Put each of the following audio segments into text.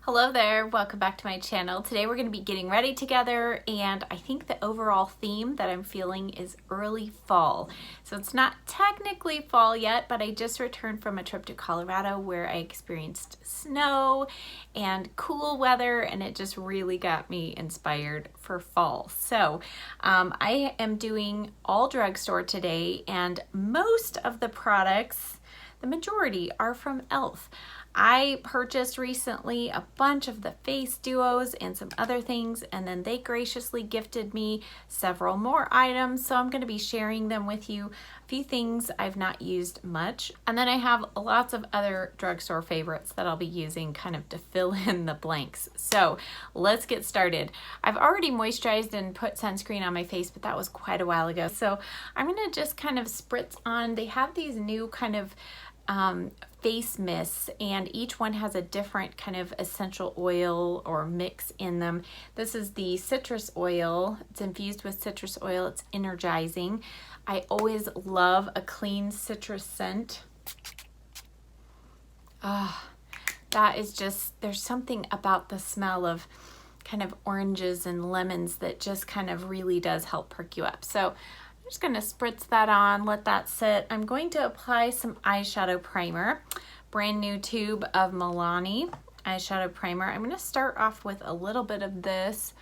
Hello there, welcome back to my channel. Today we're going to be getting ready together, and I think the overall theme that I'm feeling is early fall. So it's not technically fall yet, but I just returned from a trip to Colorado where I experienced snow and cool weather, and it just really got me inspired for fall. So I am doing all drugstore today, and most of the products, the majority, are from e.l.f. I purchased recently a bunch of the face duos and some other things, and then they graciously gifted me several more items, so I'm going to be sharing them with you. A few things I've not used much, and then I have lots of other drugstore favorites that I'll be using kind of to fill in the blanks. So let's get started. I've already moisturized and put sunscreen on my face, but that was quite a while ago. So I'm going to just kind of spritz on. They have these new kind of face mists, and each one has a different kind of essential oil or mix in them. This is the citrus oil. It's infused with citrus oil. It's energizing. I always love a clean citrus scent. That is just, there's something about the smell of kind of oranges and lemons that just kind of really does help perk you up. So I'm just going to spritz that on, let that sit. I'm going to apply some eyeshadow primer, brand new tube of Milani eyeshadow primer. I'm going to start off with a little bit of this,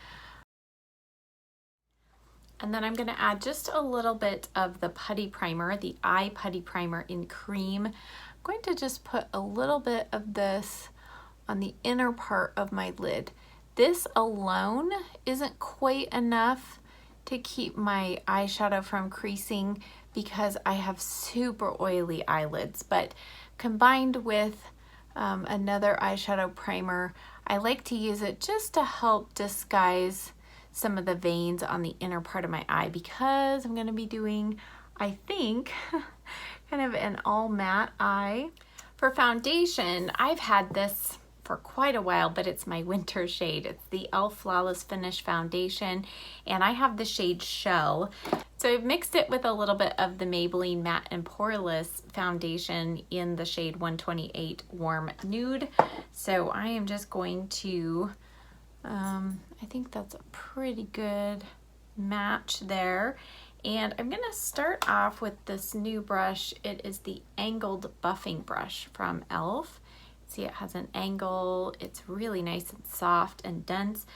and then I'm going to add just a little bit of the putty primer, the eye putty primer in cream. I'm going to just put a little bit of this on the inner part of my lid. This alone isn't quite enough to keep my eyeshadow from creasing because I have super oily eyelids, but combined with another eyeshadow primer, I like to use it just to help disguise some of the veins on the inner part of my eye, because I'm going to be doing, I think, kind of an all matte eye. For foundation, I've had this for quite a while, but it's my winter shade. It's the e.l.f. Flawless Finish Foundation, and I have the shade Shell. So I've mixed it with a little bit of the Maybelline Matte and Poreless Foundation in the shade 128 Warm Nude. So I am just going to, I think that's a pretty good match there. And I'm gonna start off with this new brush. It is the Angled Buffing Brush from e.l.f. See, it has an angle. It's really nice and soft and dense.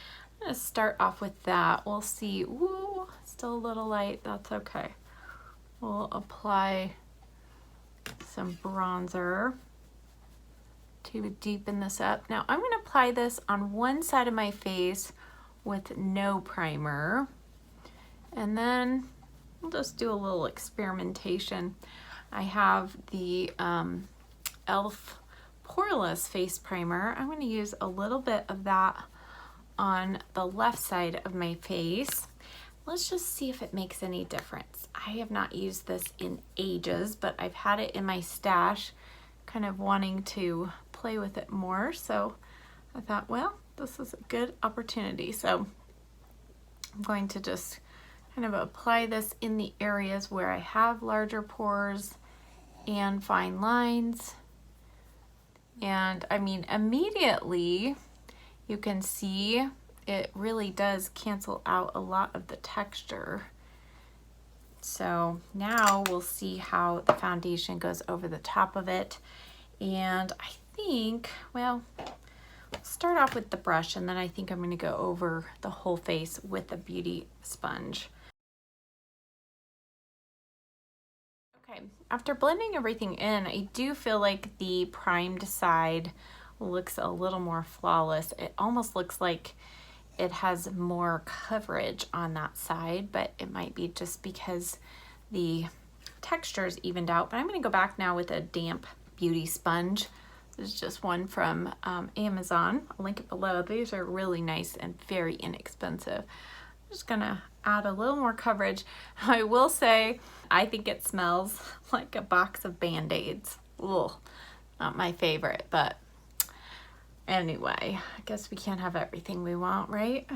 I'm going to start off with that. We'll see. Ooh, still a little light. That's okay. We'll apply some bronzer to deepen this up. Now, I'm going to apply this on one side of my face with no primer. And then we'll just do a little experimentation. I have the e.l.f. Poreless face primer. I'm going to use a little bit of that on the left side of my face. Let's just see if it makes any difference. I have not used this in ages, but I've had it in my stash, kind of wanting to play with it more. So I thought, well, this is a good opportunity. So I'm going to just kind of apply this in the areas where I have larger pores and fine lines. And I mean, immediately you can see it really does cancel out a lot of the texture. So now we'll see how the foundation goes over the top of it. And I think, well, I'll start off with the brush, and then I think I'm going to go over the whole face with a beauty sponge. Okay, after blending everything in, I do feel like the primed side looks a little more flawless. It almost looks like it has more coverage on that side, but it might be just because the texture is evened out. But I'm going to go back now with a damp beauty sponge. This is just one from Amazon. I'll link it below. These are really nice and very inexpensive. I'm just gonna add a little more coverage. I will say, I think it smells like a box of Band-Aids. Ugh, not my favorite, but anyway, I guess we can't have everything we want, right?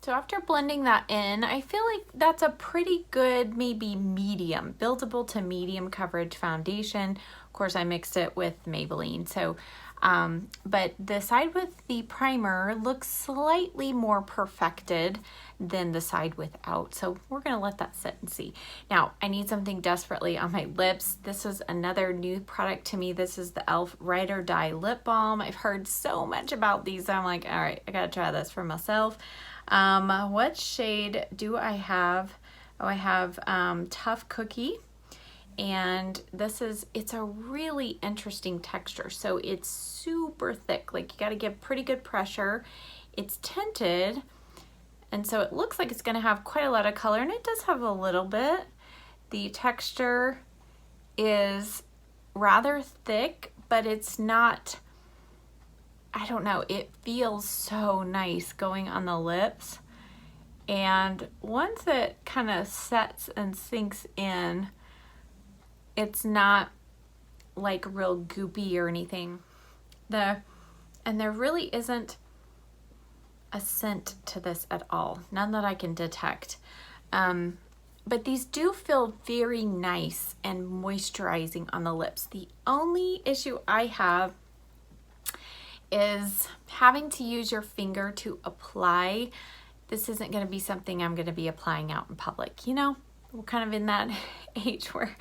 So after blending that in, I feel like that's a pretty good, maybe medium, buildable to medium coverage foundation. Of course, I mixed it with Maybelline, so But the side with the primer looks slightly more perfected than the side without. So we're gonna let that sit and see. Now, I need something desperately on my lips. This is another new product to me. This is the e.l.f. Ride or Die Lip Balm. I've heard so much about these. I'm like, all right, I gotta try this for myself. What shade do I have? Oh, I have Tough Cookie. And it's a really interesting texture. So it's super thick, like you gotta give pretty good pressure. It's tinted, and so it looks like it's gonna have quite a lot of color, and it does have a little bit. The texture is rather thick, but it's not, I don't know, it feels so nice going on the lips. And once it kind of sets and sinks in, it's not like real goopy or anything. And there really isn't a scent to this at all. None that I can detect. But these do feel very nice and moisturizing on the lips. The only issue I have is having to use your finger to apply. This isn't gonna be something I'm gonna be applying out in public, you know? We're kind of in that age where we're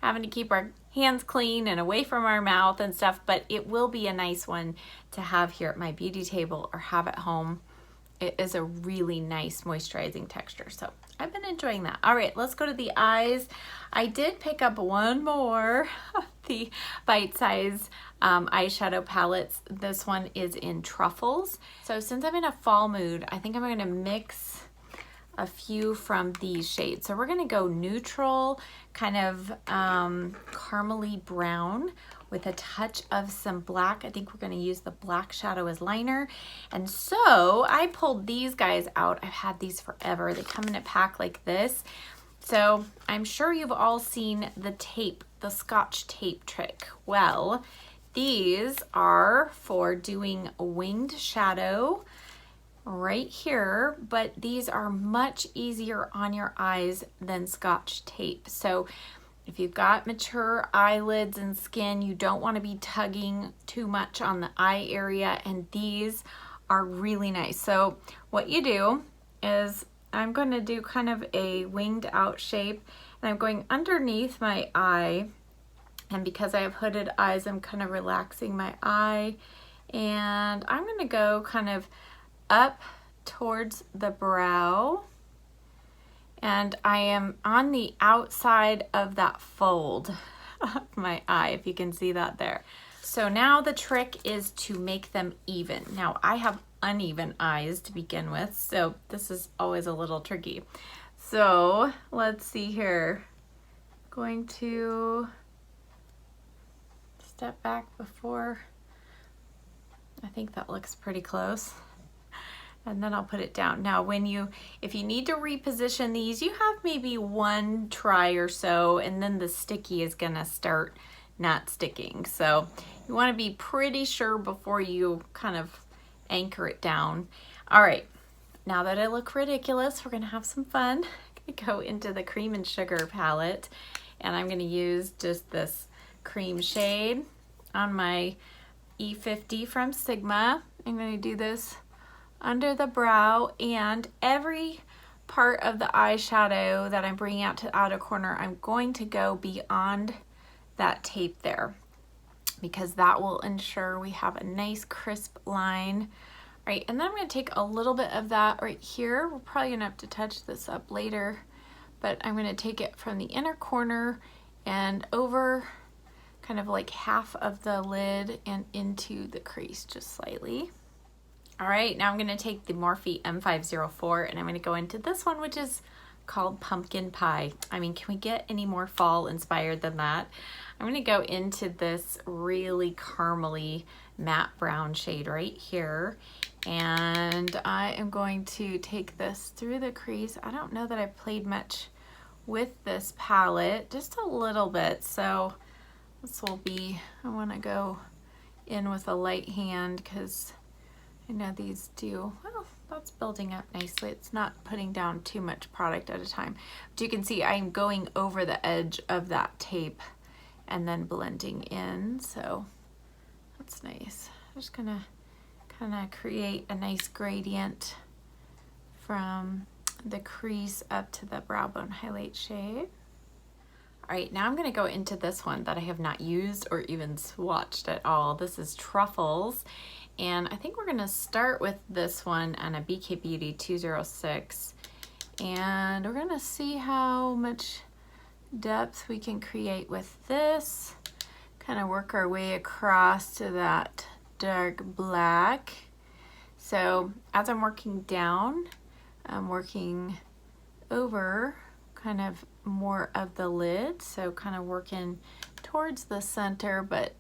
having to keep our hands clean and away from our mouth and stuff, but it will be a nice one to have here at my beauty table or have at home. It is a really nice moisturizing texture, so I've been enjoying that. All right, let's go to the eyes. I did pick up one more of the Bite Size eyeshadow palettes. This one is in Truffles. So since I'm in a fall mood, I think I'm gonna mix a few from these shades. So we're gonna go neutral, kind of caramely brown with a touch of some black. I think we're gonna use the black shadow as liner. And so I pulled these guys out. I've had these forever. They come in a pack like this. So I'm sure you've all seen the tape, the Scotch tape trick. Well, these are for doing a winged shadow right here, but these are much easier on your eyes than Scotch tape. So if you've got mature eyelids and skin, you don't want to be tugging too much on the eye area, and these are really nice. So what you do is, I'm going to do kind of a winged out shape, and I'm going underneath my eye, and because I have hooded eyes, I'm kind of relaxing my eye, and I'm going to go kind of up towards the brow, and I am on the outside of that fold of my eye, if you can see that there. So now the trick is to make them even. Now I have uneven eyes to begin with, so this is always a little tricky. So let's see here. Going to step back before, I think that looks pretty close. And then I'll put it down. Now if you need to reposition these, you have maybe one try or so, and then the sticky is gonna start not sticking. So you wanna be pretty sure before you kind of anchor it down. All right, now that I look ridiculous, we're gonna have some fun. I'm gonna go into the Cream and Sugar palette, and I'm gonna use just this cream shade on my E50 from Sigma. I'm gonna do this under the brow, and every part of the eyeshadow that I'm bringing out to the outer corner, I'm going to go beyond that tape there, because that will ensure we have a nice crisp line. All right, and then I'm going to take a little bit of that right here. We're probably going to have to touch this up later, but I'm going to take it from the inner corner and over kind of like half of the lid and into the crease just slightly. All right, now I'm gonna take the Morphe M504 and I'm gonna go into this one, which is called Pumpkin Pie. I mean, can we get any more fall inspired than that? I'm gonna go into this really caramely matte brown shade right here. And I am going to take this through the crease. I don't know that I've played much with this palette, just a little bit. So this will be, I wanna go in with a light hand because I know these do, well, that's building up nicely. It's not putting down too much product at a time. But you can see I'm going over the edge of that tape and then blending in, so that's nice. just gonna kind of create a nice gradient from the crease up to the brow bone highlight shade. All right, now I'm gonna go into this one that I have not used or even swatched at all. This is Truffles, and I think we're gonna start with this one on a BK Beauty 206, and we're gonna see how much depth we can create with this. Kind of work our way across to that dark black. So as I'm working down, I'm working over kind of more of the lid, so kind of working towards the center, but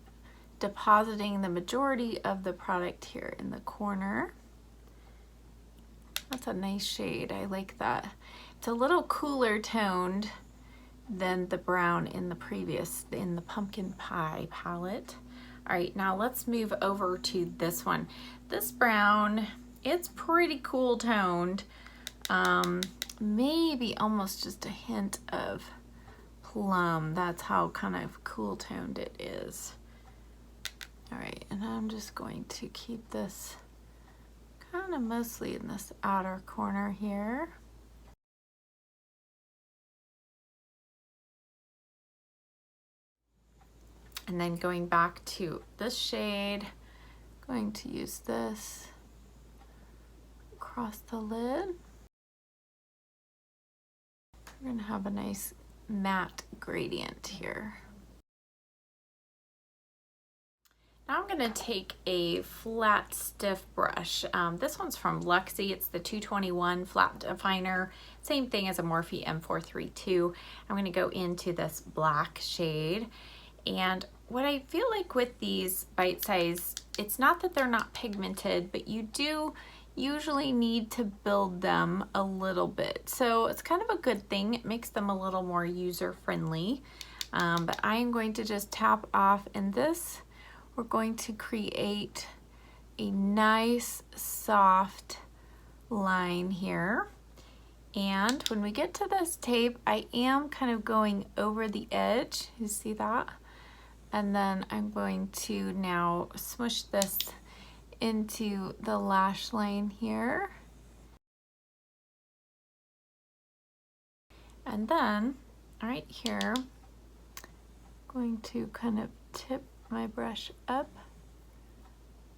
depositing the majority of the product here in the corner. That's a nice shade, I like that. It's a little cooler toned than the brown in the pumpkin pie palette. All right, now let's move over to this one. This brown, it's pretty cool toned. Maybe almost just a hint of plum. That's how kind of cool toned it is. All right, and I'm just going to keep this kind of mostly in this outer corner here. And then going back to this shade, going to use this across the lid. We're gonna have a nice matte gradient here. Now I'm gonna take a flat stiff brush. This one's from Luxie. It's the 221 flat definer. Same thing as a Morphe M432. I'm gonna go into this black shade. And what I feel like with these bite size, it's not that they're not pigmented, but you do usually need to build them a little bit. So it's kind of a good thing. It makes them a little more user friendly. But I am going to just tap off in this. We're going to create a nice soft line here. And when we get to this tape, I am kind of going over the edge. You see that? And then I'm going to now smush this into the lash line here. And then right here, I'm going to kind of tip my brush up,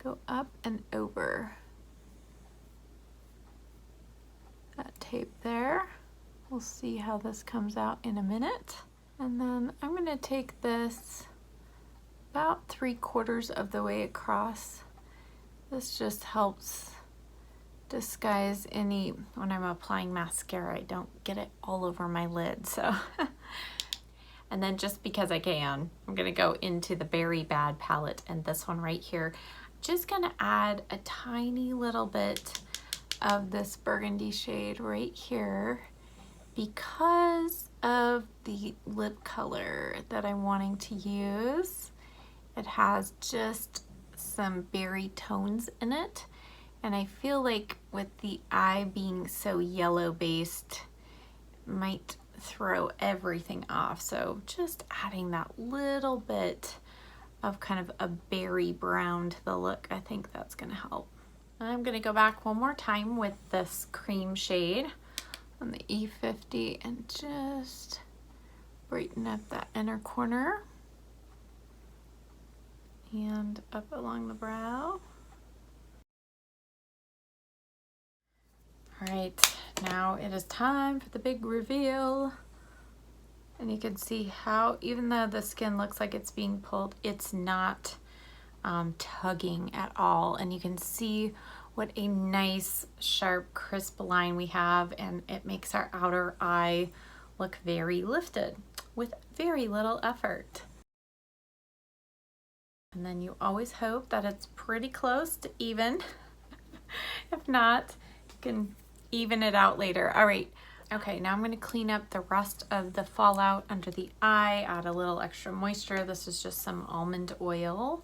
go up and over that tape there. We'll see how this comes out in a minute. And then I'm gonna take this about 3/4 of the way across. This just helps disguise any, when I'm applying mascara, I don't get it all over my lid, so. And then just because I can, I'm gonna go into the Berry Bad palette and this one right here. Just gonna add a tiny little bit of this burgundy shade right here because of the lip color that I'm wanting to use. It has just some berry tones in it, and I feel like with the eye being so yellow based might throw everything off, so just adding that little bit of kind of a berry brown to the look, I think that's gonna help. I'm gonna go back one more time with this cream shade on the E50 and just brighten up that inner corner and up along the brow. All right, now it is time for the big reveal. And you can see how, even though the skin looks like it's being pulled, it's not tugging at all. And you can see what a nice, sharp, crisp line we have, and it makes our outer eye look very lifted with very little effort. And then you always hope that it's pretty close to even. If not, you can even it out later. All right, okay, now I'm gonna clean up the rest of the fallout under the eye, add a little extra moisture. This is just some almond oil.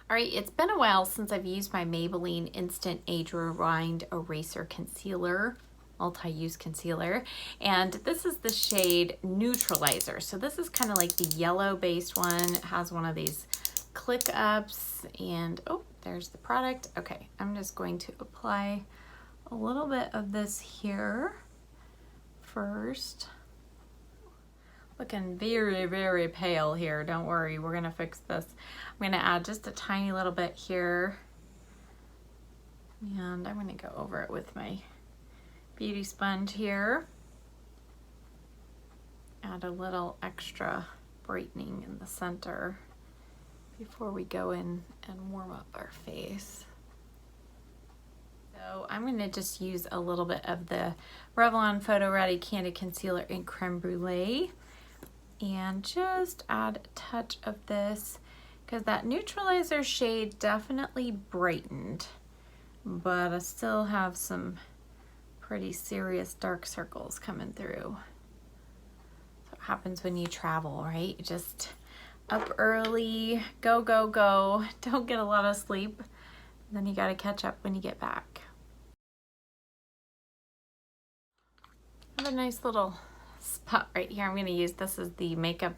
All right, it's been a while since I've used my Maybelline Instant Age Rewind Eraser Concealer. multi-use concealer, and this is the shade Neutralizer. So this is kind of like the yellow based one. It has one of these click ups, and oh, there's the product. Okay, I'm just going to apply a little bit of this here first. Looking very, very pale here. Don't worry, we're gonna fix this. I'm gonna add just a tiny little bit here, and I'm gonna go over it with my beauty sponge here. Add a little extra brightening in the center before we go in and warm up our face. So I'm going to just use a little bit of the Revlon Photo Ready Candid Concealer in Creme Brulee and just add a touch of this because that Neutralizer shade definitely brightened, but I still have some pretty serious dark circles coming through. So it happens when you travel, right? Just up early, go, go, go. Don't get a lot of sleep. Then you got to catch up when you get back. I have a nice little spot right here. I'm going to use, this is the Makeup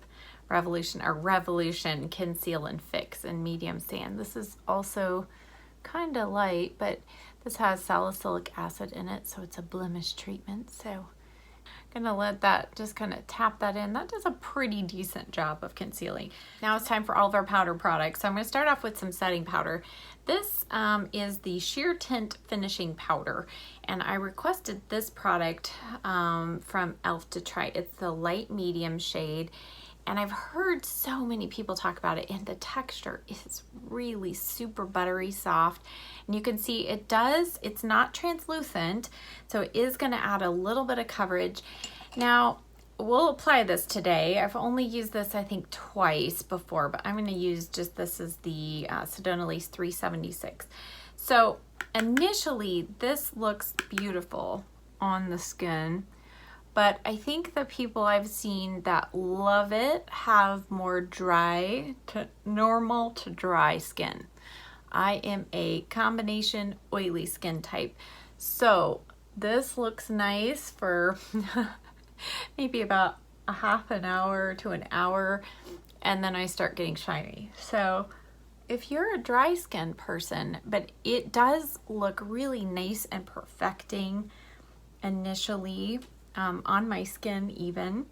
Revolution or Revolution Conceal and Fix in medium sand. This is also kind of light, but this has salicylic acid in it, so it's a blemish treatment. So I'm gonna let that just kind of tap that in. That does a pretty decent job of concealing. Now it's time for all of our powder products. So I'm gonna start off with some setting powder. This is the Sheer Tint Finishing Powder, and I requested this product from e.l.f. to try. It's the light medium shade, and I've heard so many people talk about it, and the texture is really super buttery soft. And you can see it's not translucent, so it is gonna add a little bit of coverage. Now, we'll apply this today. I've only used this, I think, twice before, but I'm gonna use just, this is the Sedona Lace 376. So initially, this looks beautiful on the skin, but I think the people I've seen that love it have more dry to normal to dry skin. I am a combination oily skin type. So this looks nice for maybe about a half an hour to an hour, and then I start getting shiny. So if you're a dry skin person, but it does look really nice and perfecting initially, on my skin even,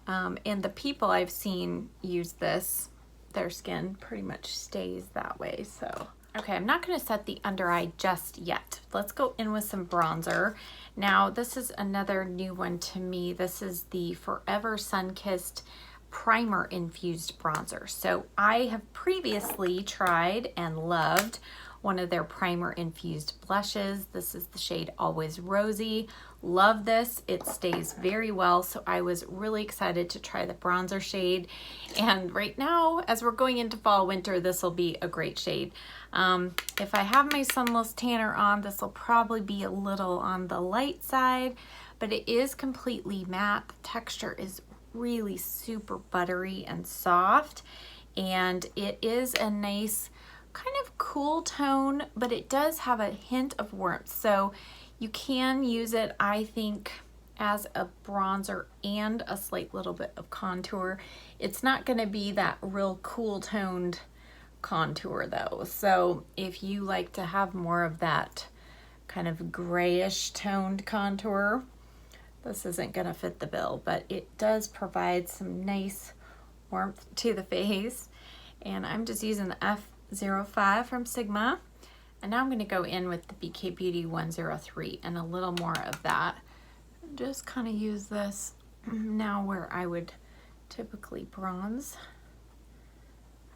and the people I've seen use this, their skin pretty much stays that way. So okay, I'm not going to set the under eye just yet. Let's go in with some bronzer. Now this is another new one to me. This is the Forever Sun-Kissed Primer Infused Bronzer. So I have previously tried and loved one of their primer infused blushes. This is the shade Always Rosy. Love this. It stays very well, so I was really excited to try the bronzer shade. And right now, as we're going into fall, winter, this will be a great shade. If I have my Sunless Tanner on, this will probably be a little on the light side, but it is completely matte. The texture is really super buttery and soft, and it is a nice kind of cool tone, but it does have a hint of warmth. So you can use it, I think, as a bronzer and a slight little bit of contour. It's not going to be that real cool toned contour though. So if you like to have more of that kind of grayish toned contour, this isn't going to fit the bill, but it does provide some nice warmth to the face. And I'm just using the F05 from Sigma. And now I'm going to go in with the BK Beauty 103 and a little more of that. Just kind of use this now where I would typically bronze,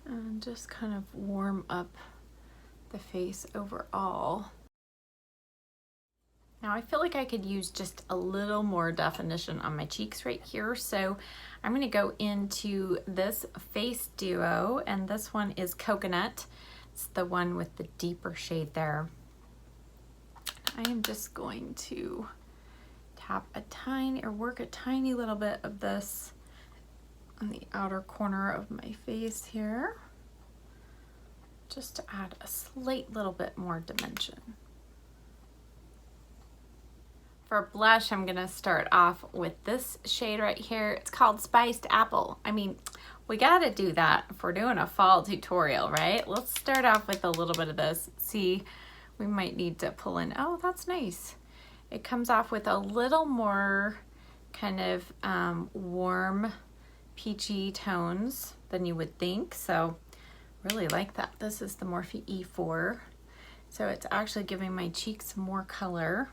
and just kind of warm up the face overall. Now I feel like I could use just a little more definition on my cheeks right here, so I'm going to go into this face duo, and this one is Coconut. It's the one with the deeper shade there. I am just going to tap a tiny, or work a tiny little bit of this on the outer corner of my face here, just to add a slight little bit more dimension. For blush, I'm gonna start off with this shade right here. It's called Spiced Apple. I mean, we gotta do that if we're doing a fall tutorial, right? Let's start off with a little bit of this. See, we might need to pull in, oh, that's nice. It comes off with a little more kind of warm, peachy tones than you would think. So really like that. This is the Morphe E4. So it's actually giving my cheeks more color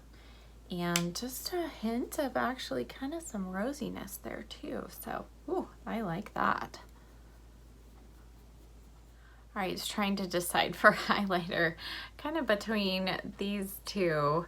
and just a hint of actually kind of some rosiness there too. So, ooh, I like that. All right, just trying to decide for highlighter, kind of between these two.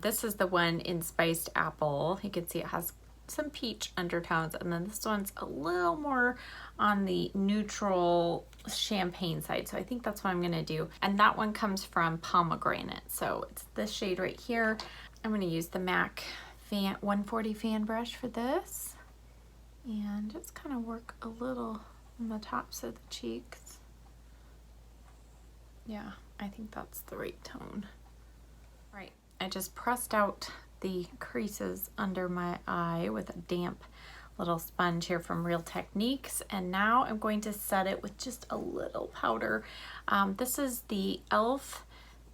This is the one in Spiced Apple. You can see it has some peach undertones, and then this one's a little more on the neutral champagne side. So I think that's what I'm gonna do. And that one comes from Pomegranate. So it's this shade right here. I'm gonna use the MAC 140 fan brush for this. And just kind of work a little on the tops of the cheeks. Yeah, I think that's the right tone. Right, I just pressed out the creases under my eye with a damp little sponge here from Real Techniques, and now I'm going to set it with just a little powder. This is the e.l.f.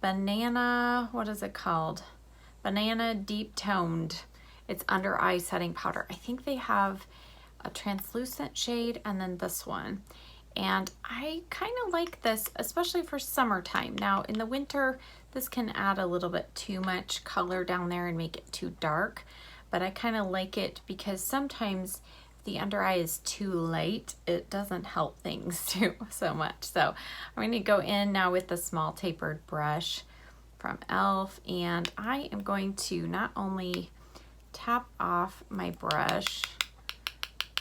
Banana, what is it called? Banana Deep Toned. It's under eye setting powder. I think they have a translucent shade and then this one. And I kind of like this, especially for summertime. Now in the winter, this can add a little bit too much color down there and make it too dark. But I kind of like it because sometimes if the under eye is too light, it doesn't help things too so much. So I'm going to go in now with the small tapered brush from e.l.f. And I am going to not only tap off my brush,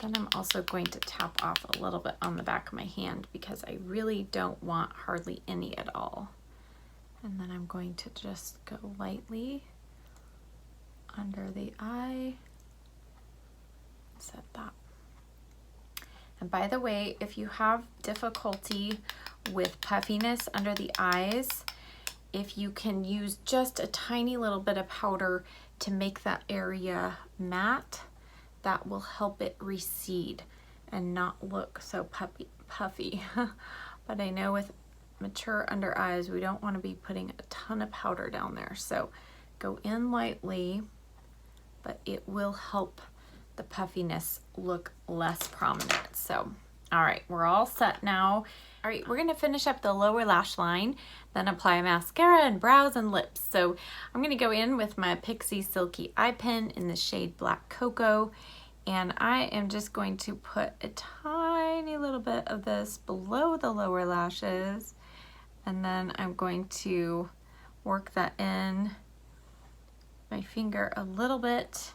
then I'm also going to tap off a little bit on the back of my hand because I really don't want hardly any at all. And then I'm going to just go lightly under the eye, set that. And by the way, if you have difficulty with puffiness under the eyes, if you can use just a tiny little bit of powder to make that area matte, that will help it recede and not look so puffy. But I know with mature under eyes, we don't want to be putting a ton of powder down there. So go in lightly, but it will help the puffiness look less prominent. So, all right, we're all set now. All right, we're gonna finish up the lower lash line, then apply mascara and brows and lips. So I'm gonna go in with my Pixie Silky Eye Pen in the shade Black Cocoa, and I am just going to put a tiny little bit of this below the lower lashes, and then I'm going to work that in my finger a little bit,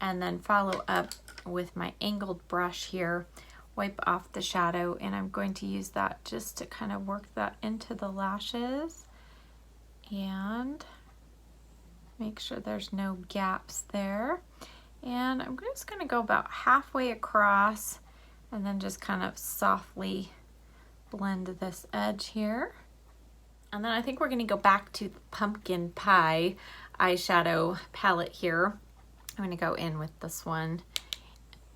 and then follow up with my angled brush here, wipe off the shadow, and I'm going to use that just to kind of work that into the lashes and make sure there's no gaps there. And I'm just going to go about halfway across and then just kind of softly blend this edge here. And then I think we're going to go back to the Pumpkin Pie eyeshadow palette here. I'm going to go in with this one.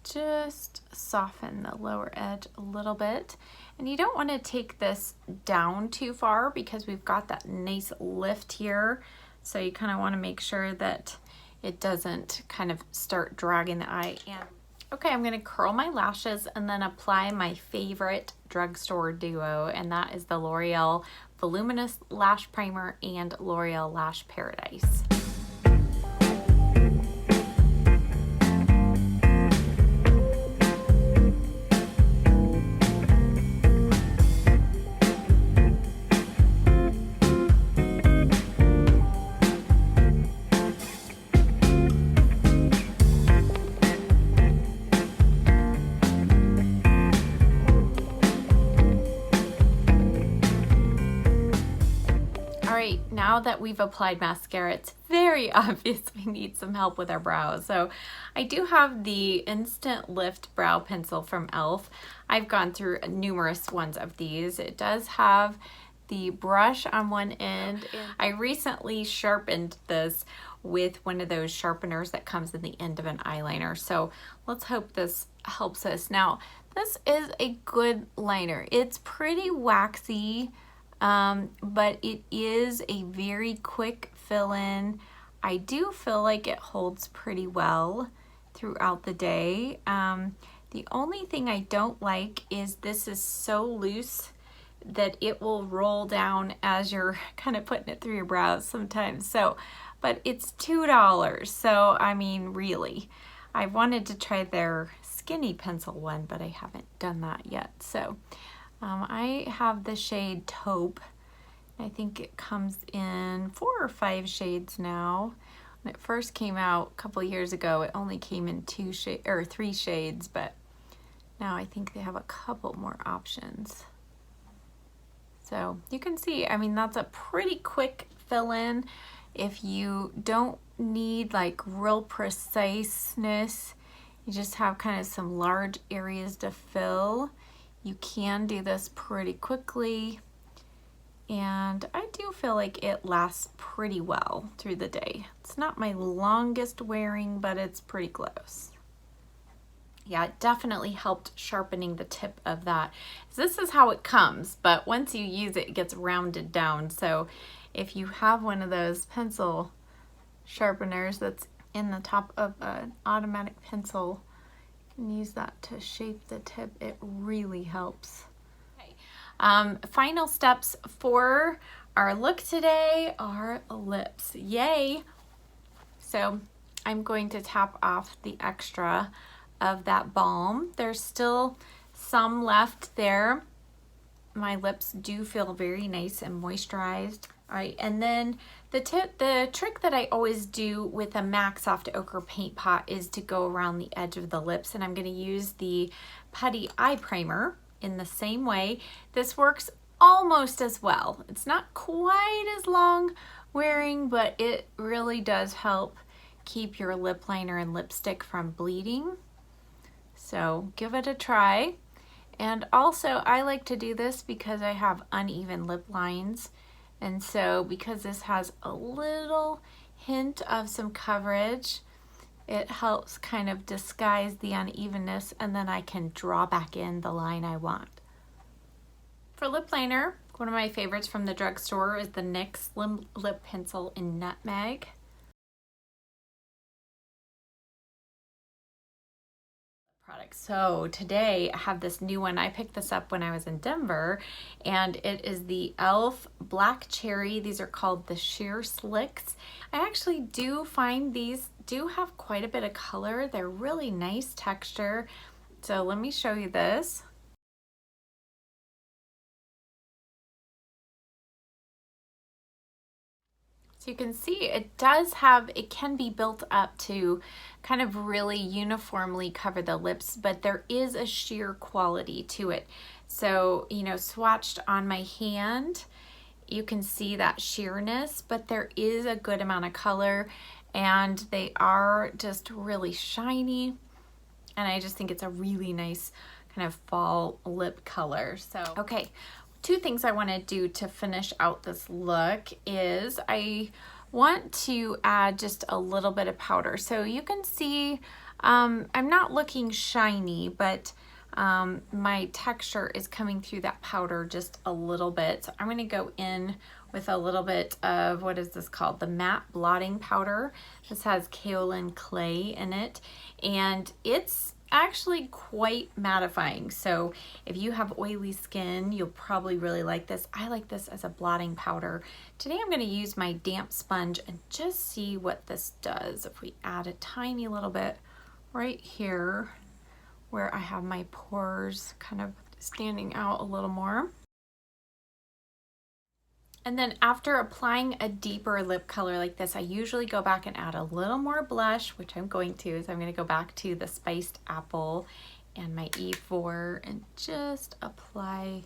Just soften the lower edge a little bit. And you don't want to take this down too far because we've got that nice lift here. So you kind of want to make sure that it doesn't kind of start dragging the eye. And okay, I'm going to curl my lashes and then apply my favorite drugstore duo, and that is the L'Oreal Voluminous Lash Primer and L'Oreal Lash Paradise. Now that we've applied mascara, it's very obvious we need some help with our brows. So I do have the Instant Lift Brow Pencil from e.l.f. I've gone through numerous ones of these. It does have the brush on one end. I recently sharpened this with one of those sharpeners that comes in the end of an eyeliner. So let's hope this helps us. Now, this is a good liner. It's pretty waxy, but it is a very quick fill-in. I do feel like it holds pretty well throughout the day. The only thing I don't like is this is so loose that it will roll down as you're kind of putting it through your brows sometimes. So, but it's $2. So, I mean, really, I wanted to try their skinny pencil one, but I haven't done that yet. So, I have the shade Taupe. I think it comes in 4 or 5 shades now. When it first came out a couple years ago, it only came in 3 shades, but now I think they have a couple more options. So you can see, I mean, that's a pretty quick fill-in. If you don't need like real preciseness, you just have kind of some large areas to fill, you can do this pretty quickly. And I do feel like it lasts pretty well through the day. It's not my longest wearing, but it's pretty close. Yeah, it definitely helped sharpening the tip of that. This is how it comes, but once you use it, it gets rounded down. So if you have one of those pencil sharpeners that's in the top of an automatic pencil, you can use that to shape the tip. It really helps. Final steps for our look today are lips. Yay! So I'm going to tap off the extra of that balm. There's still some left there. My lips do feel very nice and moisturized. All right, and then the trick that I always do with a MAC Soft Ochre paint pot is to go around the edge of the lips, and I'm going to use the Putty Eye Primer in the same way. This works almost as well. It's not quite as long wearing, but it really does help keep your lip liner and lipstick from bleeding. So give it a try. And also I like to do this because I have uneven lip lines. And so because this has a little hint of some coverage, it helps kind of disguise the unevenness, and then I can draw back in the line I want. For lip liner, one of my favorites from the drugstore is the NYX Slim Lip Pencil in Nutmeg. So today I have this new one. I picked this up when I was in Denver, and it is the e.l.f. Black Cherry. These are called the Sheer Slicks. I actually do find these do have quite a bit of color. They're really nice texture. So let me show you this. So you can see it does have, it can be built up to kind of really uniformly cover the lips, but there is a sheer quality to it. So, you know, swatched on my hand, you can see that sheerness, but there is a good amount of color, and they are just really shiny. And I just think it's a really nice kind of fall lip color. So, okay. 2 things I want to do to finish out this look is I want to add just a little bit of powder. So you can see I'm not looking shiny, but my texture is coming through that powder just a little bit. So I'm going to go in with a little bit of, what is this called? The matte blotting powder. This has kaolin clay in it, and it's actually quite mattifying. So if you have oily skin, you'll probably really like this. I like this as a blotting powder. Today I'm going to use my damp sponge and just see what this does. If we add a tiny little bit right here where I have my pores kind of standing out a little more. And then after applying a deeper lip color like this, I usually go back and add a little more blush, which I'm going to. So I'm going to go back to the Spiced Apple and my E4 and just apply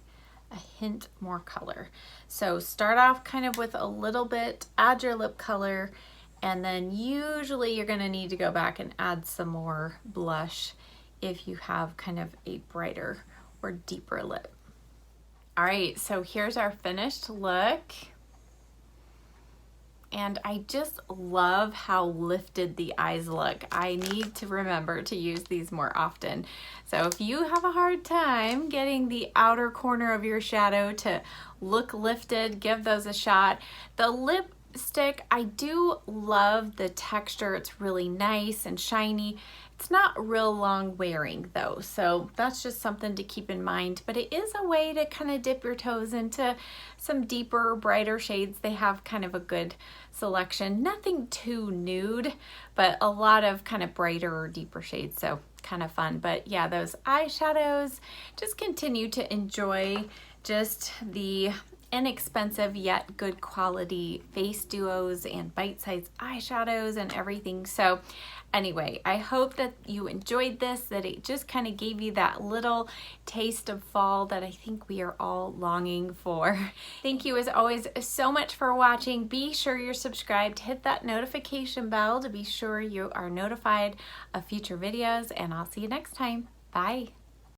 a hint more color. So start off kind of with a little bit, add your lip color, and then usually you're going to need to go back and add some more blush if you have kind of a brighter or deeper lip. All right, so here's our finished look. And I just love how lifted the eyes look. I need to remember to use these more often. So if you have a hard time getting the outer corner of your shadow to look lifted, give those a shot. The lipstick, I do love the texture. It's really nice and shiny. It's not real long wearing though, so that's just something to keep in mind, but it is a way to kind of dip your toes into some deeper, brighter shades. They have kind of a good selection, nothing too nude, but a lot of kind of brighter or deeper shades, so kind of fun. But yeah, those eyeshadows, just continue to enjoy just the inexpensive yet good quality face duos and bite-sized eyeshadows and everything. So anyway, I hope that you enjoyed this, that it just kind of gave you that little taste of fall that I think we are all longing for. Thank you as always so much for watching. Be sure you're subscribed, hit that notification bell to be sure you are notified of future videos, and I'll see you next time. Bye.